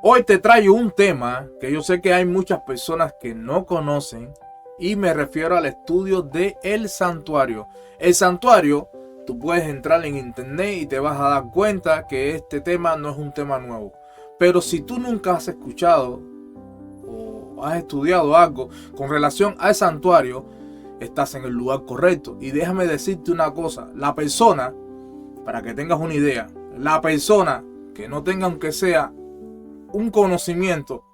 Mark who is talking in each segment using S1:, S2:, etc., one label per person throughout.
S1: Hoy te traigo un tema que yo sé que hay muchas personas que no conocen y me refiero al estudio de el santuario. El santuario, tú puedes entrar en internet y te vas a dar cuenta que este tema no es un tema nuevo. Pero si tú nunca has escuchado o has estudiado algo con relación al santuario, estás en el lugar correcto. Y déjame decirte una cosa, la persona, para que tengas una idea, la persona que no tenga aunque sea un conocimiento,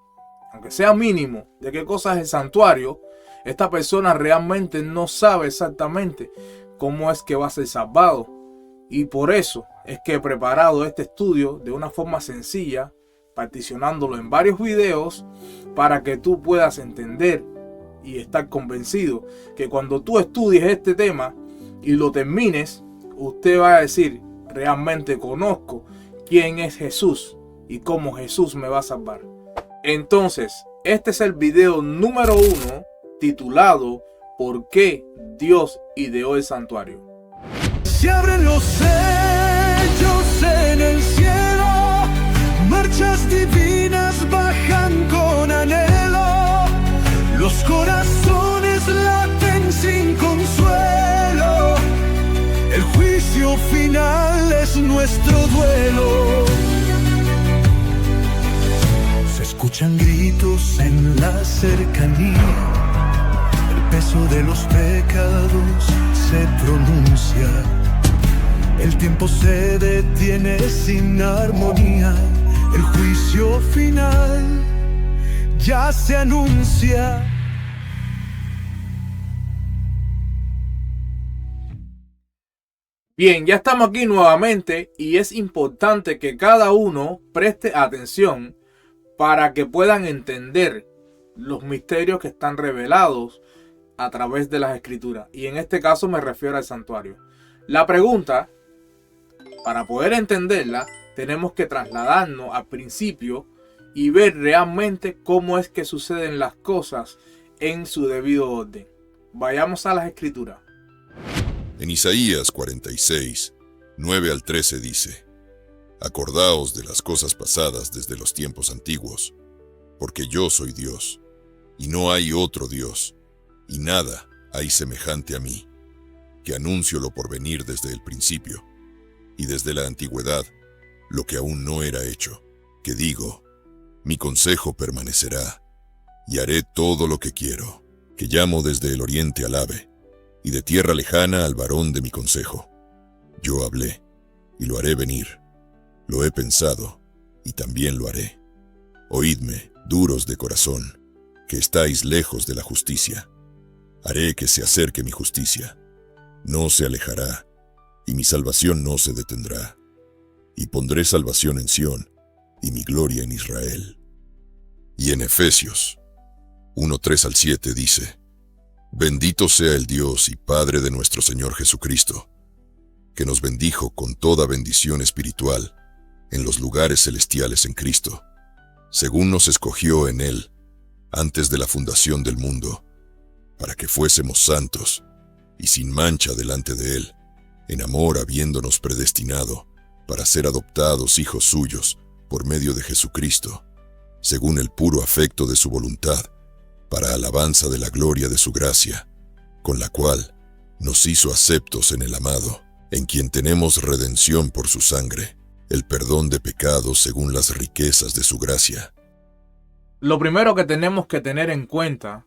S1: aunque sea mínimo, de qué cosa es el santuario, esta persona realmente no sabe exactamente cómo es que va a ser salvado. Y por eso es que he preparado este estudio de una forma sencilla, particionándolo en varios videos, para que tú puedas entender y estar convencido que cuando tú estudies este tema y lo termines, usted va a decir, realmente conozco quién es Jesús y cómo Jesús me va a salvar. Entonces, este es el video número 1 titulado ¿Por qué Dios ideó el santuario?
S2: Se abren los sellos en el cielo, marchas divinas bajan con anhelo, los corazones laten sin consuelo, el juicio final es nuestro duelo. Se escuchan gritos en la cercanía, el peso de los pecados se pronuncia, el tiempo se detiene sin armonía, el juicio final ya se anuncia.
S1: Bien, ya estamos aquí nuevamente y es importante que cada uno preste atención para que puedan entender los misterios que están revelados a través de las escrituras. Y en este caso me refiero al santuario. La pregunta, para poder entenderla, tenemos que trasladarnos al principio y ver realmente cómo es que suceden las cosas en su debido orden. Vayamos a las escrituras.
S3: En Isaías 46, 9 al 13 dice: Acordaos de las cosas pasadas desde los tiempos antiguos, porque yo soy Dios, y no hay otro Dios, y nada hay semejante a mí, que anuncio lo por venir desde el principio, y desde la antigüedad, lo que aún no era hecho, que digo, mi consejo permanecerá, y haré todo lo que quiero, que llamo desde el oriente al ave, y de tierra lejana al varón de mi consejo. Yo hablé, y lo haré venir, lo he pensado, y también lo haré. Oídme, duros de corazón, que estáis lejos de la justicia. Haré que se acerque mi justicia, no se alejará, y mi salvación no se detendrá. Y pondré salvación en Sión, y mi gloria en Israel. Y en Efesios 1, 3 al 7 dice: Bendito sea el Dios y Padre de nuestro Señor Jesucristo, que nos bendijo con toda bendición espiritual en los lugares celestiales en Cristo, según nos escogió en Él antes de la fundación del mundo, para que fuésemos santos y sin mancha delante de Él, en amor habiéndonos predestinado para ser adoptados hijos suyos por medio de Jesucristo, según el puro afecto de su voluntad, para alabanza de la gloria de su gracia, con la cual nos hizo aceptos en el amado, en quien tenemos redención por su sangre, el perdón de pecados según las riquezas de su gracia.
S1: Lo primero que tenemos que tener en cuenta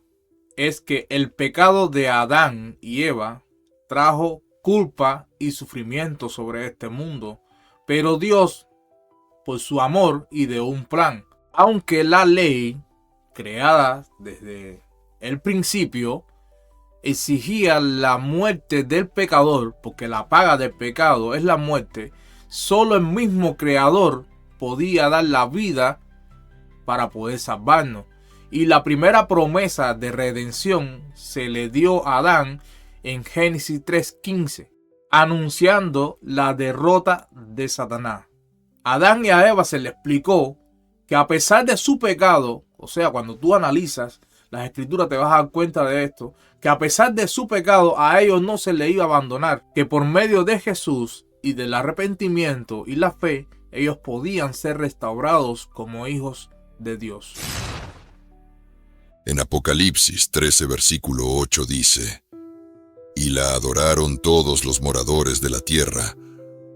S1: es que el pecado de Adán y Eva trajo culpa y sufrimiento sobre este mundo, pero Dios, por su amor, ideó un plan. Aunque la ley, creada desde el principio, exigía la muerte del pecador, porque la paga del pecado es la muerte, solo el mismo Creador podía dar la vida para poder salvarnos. Y la primera promesa de redención se le dio a Adán en Génesis 3:15, anunciando la derrota de Satanás. A Adán y a Eva se le explicó que a pesar de su pecado, o sea, cuando tú analizas las escrituras te vas a dar cuenta de esto, que a pesar de su pecado a ellos no se le iba a abandonar, que por medio de Jesús y del arrepentimiento y la fe ellos podían ser restaurados como hijos de Dios.
S3: En Apocalipsis 13, versículo 8 dice: Y la adoraron todos los moradores de la tierra,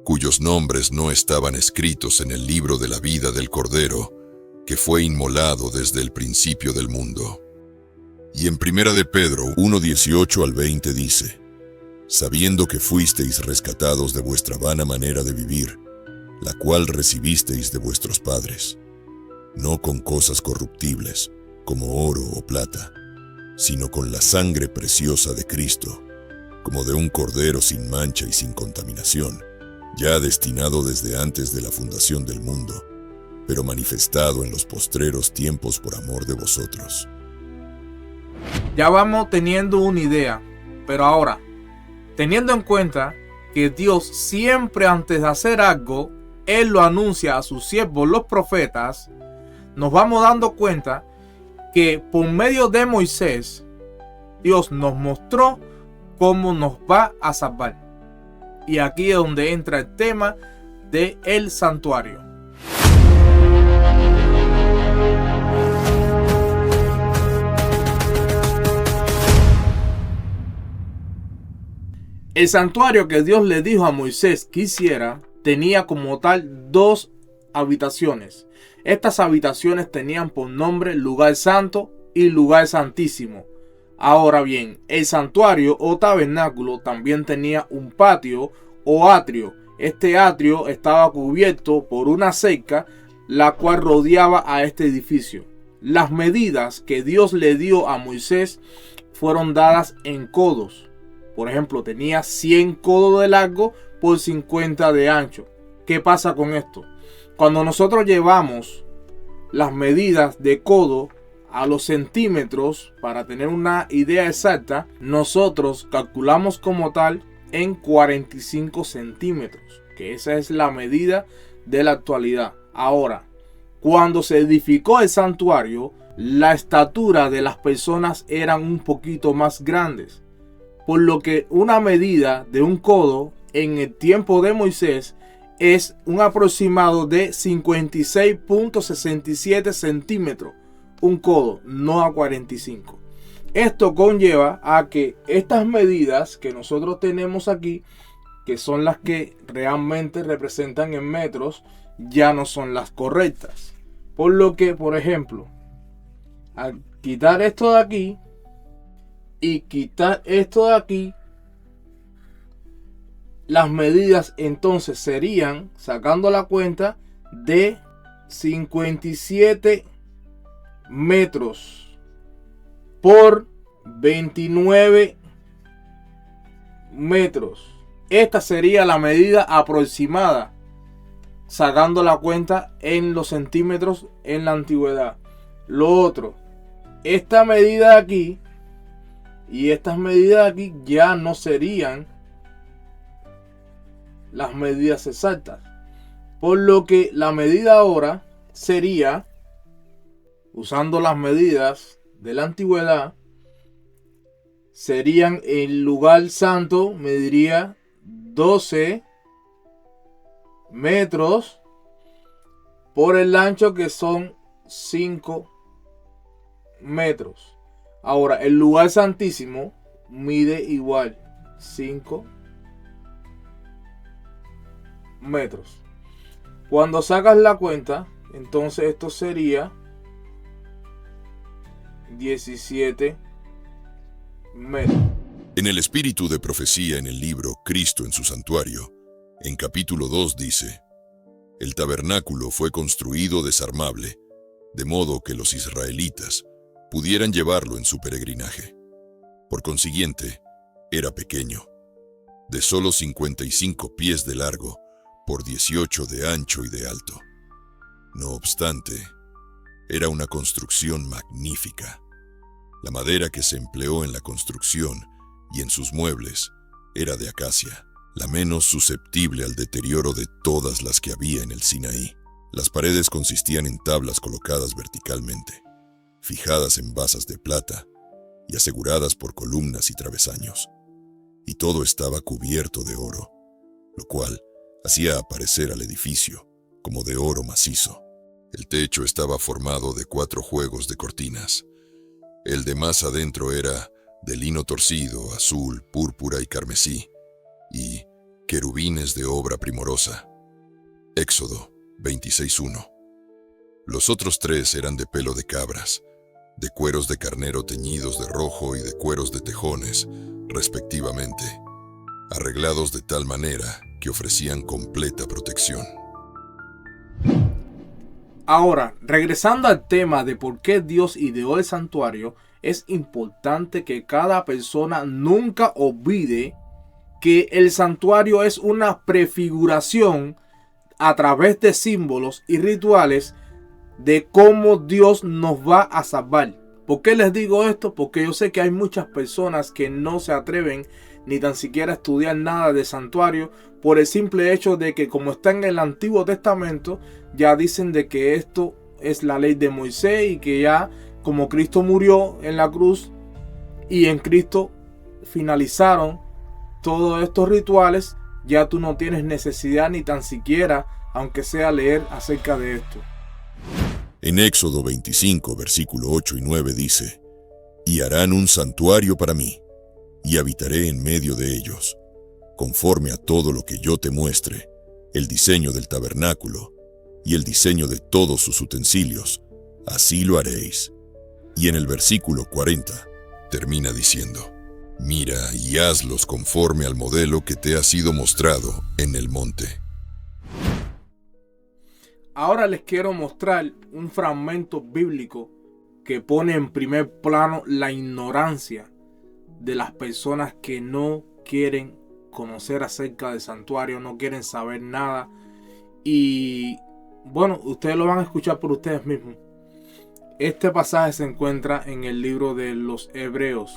S3: cuyos nombres no estaban escritos en el libro de la vida del Cordero, que fue inmolado desde el principio del mundo. Y en 1 de Pedro 1, 18 al 20 dice: Sabiendo que fuisteis rescatados de vuestra vana manera de vivir, la cual recibisteis de vuestros padres, no con cosas corruptibles, como oro o plata, sino con la sangre preciosa de Cristo, como de un cordero sin mancha y sin contaminación, ya destinado desde antes de la fundación del mundo, pero manifestado en los postreros tiempos por amor de vosotros.
S1: Ya vamos teniendo una idea, pero ahora, teniendo en cuenta que Dios siempre antes de hacer algo, Él lo anuncia a sus siervos los profetas, nos vamos dando cuenta que por medio de Moisés, Dios nos mostró cómo nos va a salvar. Y aquí es donde entra el tema del santuario. El santuario que Dios le dijo a Moisés que hiciera tenía como tal 2 habitaciones. Estas habitaciones tenían por nombre lugar santo y lugar santísimo. Ahora bien, el santuario o tabernáculo también tenía un patio o atrio. Este atrio estaba cubierto por una cerca, la cual rodeaba a este edificio. Las medidas que Dios le dio a Moisés fueron dadas en codos. Por ejemplo, tenía 100 codos de largo por 50 de ancho. ¿Qué pasa con esto? Cuando nosotros llevamos las medidas de codo a los centímetros, para tener una idea exacta, nosotros calculamos como tal en 45 centímetros, que esa es la medida de la actualidad. Ahora, cuando se edificó el santuario, la estatura de las personas eran un poquito más grandes, por lo que una medida de un codo en el tiempo de Moisés es un aproximado de 56.67 centímetros. Un codo, no a 45. Esto conlleva a que estas medidas que nosotros tenemos aquí, que son las que realmente representan en metros, ya no son las correctas. Por lo que, por ejemplo, al quitar esto de aquí y quitar esto de aquí, las medidas entonces serían, sacando la cuenta, de 57 metros por 29 metros. Esta sería la medida aproximada, sacando la cuenta en los centímetros en la antigüedad. Lo otro, esta medida de aquí y estas medidas de aquí ya no serían las medidas exactas, por lo que la medida ahora sería, usando las medidas de la antigüedad, serían el lugar santo mediría 12 metros por el ancho, que son 5 metros. Ahora, el lugar santísimo mide igual 5 metros. Cuando sacas la cuenta, entonces esto sería 17 metros.
S3: En el espíritu de profecía en el libro Cristo en su santuario, en capítulo 2 dice: El tabernáculo fue construido desarmable, de modo que los israelitas pudieran llevarlo en su peregrinaje. Por consiguiente, era pequeño, de solo 55 pies de largo por 18 de ancho y de alto. No obstante, era una construcción magnífica. La madera que se empleó en la construcción y en sus muebles era de acacia, la menos susceptible al deterioro de todas las que había en el Sinaí. Las paredes consistían en tablas colocadas verticalmente, fijadas en basas de plata y aseguradas por columnas y travesaños. Y todo estaba cubierto de oro, lo cual hacía aparecer al edificio como de oro macizo. El techo estaba formado de 4 juegos de cortinas. El de más adentro era de lino torcido, azul, púrpura y carmesí, y querubines de obra primorosa. Éxodo 26:1. Los otros 3 eran de pelo de cabras, de cueros de carnero teñidos de rojo y de cueros de tejones, respectivamente, arreglados de tal manera que ofrecían completa protección.
S1: Ahora, regresando al tema de por qué Dios ideó el santuario, es importante que cada persona nunca olvide que el santuario es una prefiguración a través de símbolos y rituales de cómo Dios nos va a salvar. ¿Por qué les digo esto? Porque yo sé que hay muchas personas que no se atreven ni tan siquiera a estudiar nada de santuario por el simple hecho de que, como está en el Antiguo Testamento, ya dicen de que esto es la ley de Moisés y que ya como Cristo murió en la cruz y en Cristo finalizaron todos estos rituales, ya tú no tienes necesidad ni tan siquiera, aunque sea, leer acerca de esto.
S3: En Éxodo 25, versículo 8 y 9 dice: «Y harán un santuario para mí, y habitaré en medio de ellos, conforme a todo lo que yo te muestre, el diseño del tabernáculo y el diseño de todos sus utensilios, así lo haréis». Y en el versículo 40 termina diciendo: «Mira y hazlos conforme al modelo que te ha sido mostrado en el monte».
S1: Ahora les quiero mostrar un fragmento bíblico que pone en primer plano la ignorancia de las personas que no quieren conocer acerca del santuario, no quieren saber nada. Y bueno, ustedes lo van a escuchar por ustedes mismos. Este pasaje se encuentra en el libro de los Hebreos.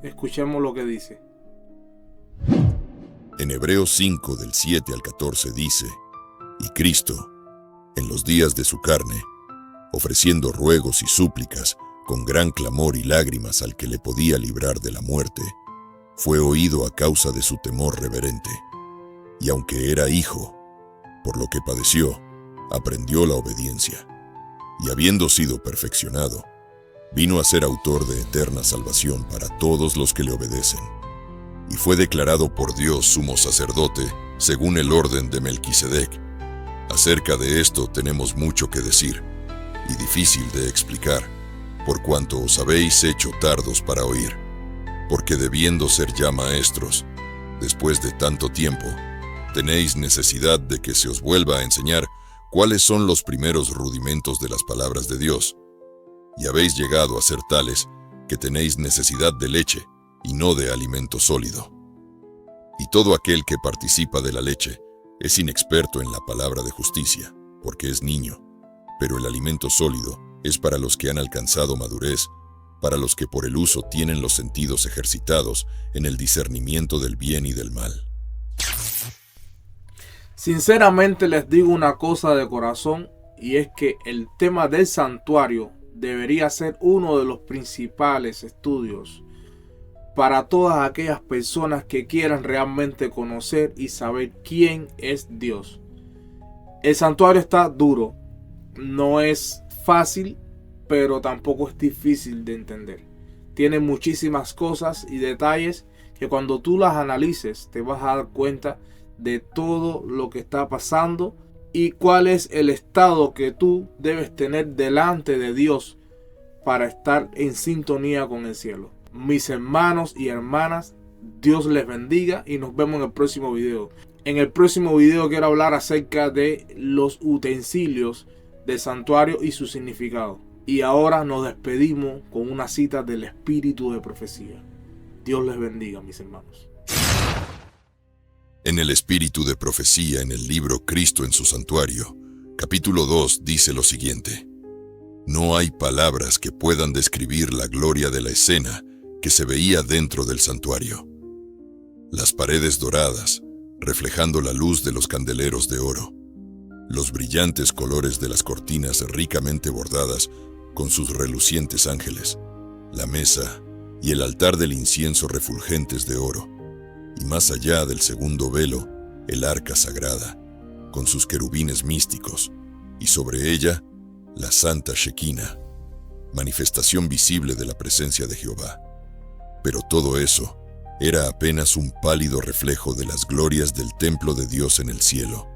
S1: Escuchemos lo que dice.
S3: En Hebreos 5, del 7 al 14 dice: «Y Cristo, en los días de su carne, ofreciendo ruegos y súplicas con gran clamor y lágrimas al que le podía librar de la muerte, fue oído a causa de su temor reverente. Y aunque era hijo, por lo que padeció, aprendió la obediencia. Y habiendo sido perfeccionado, vino a ser autor de eterna salvación para todos los que le obedecen. Y fue declarado por Dios sumo sacerdote, según el orden de Melquisedec. Acerca de esto tenemos mucho que decir, y difícil de explicar, por cuanto os habéis hecho tardos para oír, porque debiendo ser ya maestros, después de tanto tiempo, tenéis necesidad de que se os vuelva a enseñar cuáles son los primeros rudimentos de las palabras de Dios, y habéis llegado a ser tales que tenéis necesidad de leche y no de alimento sólido. Y todo aquel que participa de la leche es inexperto en la palabra de justicia, porque es niño, pero el alimento sólido es para los que han alcanzado madurez, para los que por el uso tienen los sentidos ejercitados en el discernimiento del bien y del mal».
S1: Sinceramente les digo una cosa de corazón, y es que el tema del santuario debería ser uno de los principales estudios para todas aquellas personas que quieran realmente conocer y saber quién es Dios. El santuario está duro, no es fácil, pero tampoco es difícil de entender. Tiene muchísimas cosas y detalles que cuando tú las analices te vas a dar cuenta de todo lo que está pasando y cuál es el estado que tú debes tener delante de Dios para estar en sintonía con el cielo. Mis hermanos y hermanas, Dios les bendiga y nos vemos en el próximo video. En el próximo video quiero hablar acerca de los utensilios del santuario y su significado. Y ahora nos despedimos con una cita del Espíritu de Profecía. Dios les bendiga, mis hermanos.
S3: En el Espíritu de Profecía, en el libro Cristo en su Santuario, capítulo 2, dice lo siguiente: «No hay palabras que puedan describir la gloria de la escena que se veía dentro del santuario. Las paredes doradas, reflejando la luz de los candeleros de oro, los brillantes colores de las cortinas ricamente bordadas con sus relucientes ángeles, la mesa y el altar del incienso refulgentes de oro, y más allá del segundo velo, el arca sagrada, con sus querubines místicos, y sobre ella la santa Shequina, manifestación visible de la presencia de Jehová. Pero todo eso era apenas un pálido reflejo de las glorias del templo de Dios en el cielo,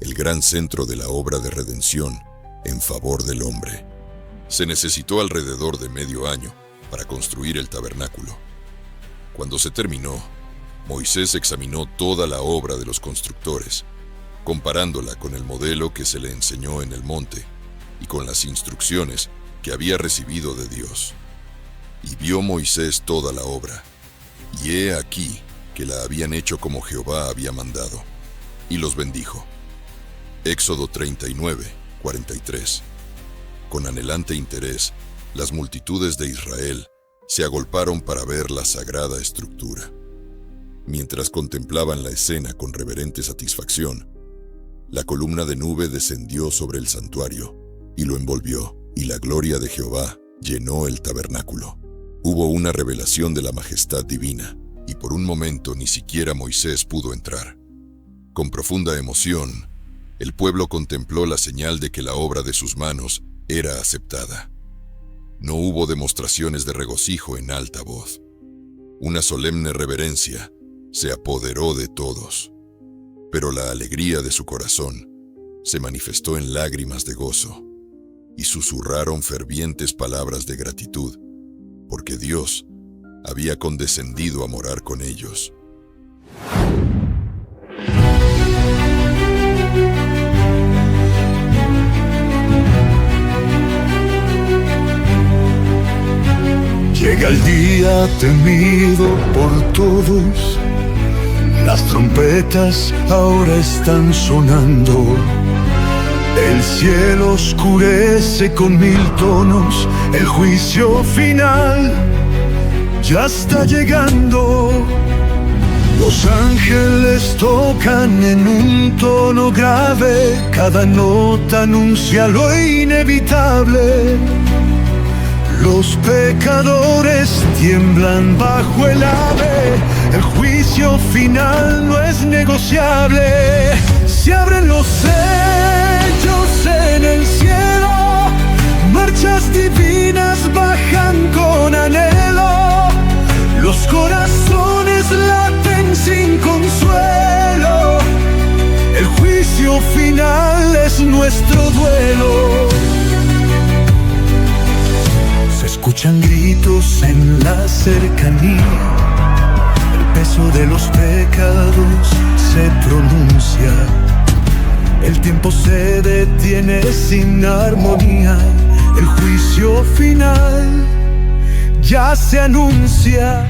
S3: el gran centro de la obra de redención en favor del hombre. Se necesitó alrededor de medio año para construir el tabernáculo. Cuando se terminó, Moisés examinó toda la obra de los constructores, comparándola con el modelo que se le enseñó en el monte y con las instrucciones que había recibido de Dios. Y vio Moisés toda la obra, y he aquí que la habían hecho como Jehová había mandado, y los bendijo. Éxodo 39, 43. Con anhelante interés, las multitudes de Israel se agolparon para ver la sagrada estructura. Mientras contemplaban la escena con reverente satisfacción, la columna de nube descendió sobre el santuario y lo envolvió, y la gloria de Jehová llenó el tabernáculo. Hubo una revelación de la majestad divina, y por un momento ni siquiera Moisés pudo entrar. Con profunda emoción, el pueblo contempló la señal de que la obra de sus manos era aceptada. No hubo demostraciones de regocijo en alta voz. Una solemne reverencia se apoderó de todos, pero la alegría de su corazón se manifestó en lágrimas de gozo, y susurraron fervientes palabras de gratitud, porque Dios había condescendido a morar con ellos.
S2: Llega el día temido por todos, las trompetas ahora están sonando. El cielo oscurece con 1000 tonos, el juicio final ya está llegando. Los ángeles tocan en un tono grave, cada nota anuncia lo inevitable. Los pecadores tiemblan bajo el ave, el juicio final no es negociable. Se abren los sellos en el cielo, marchas divinas bajan con anhelo. Los corazones laten sin consuelo, el juicio final es nuestro duelo. Se escuchan gritos en la cercanía, el peso de los pecados se pronuncia. El tiempo se detiene sin armonía, el juicio final ya se anuncia.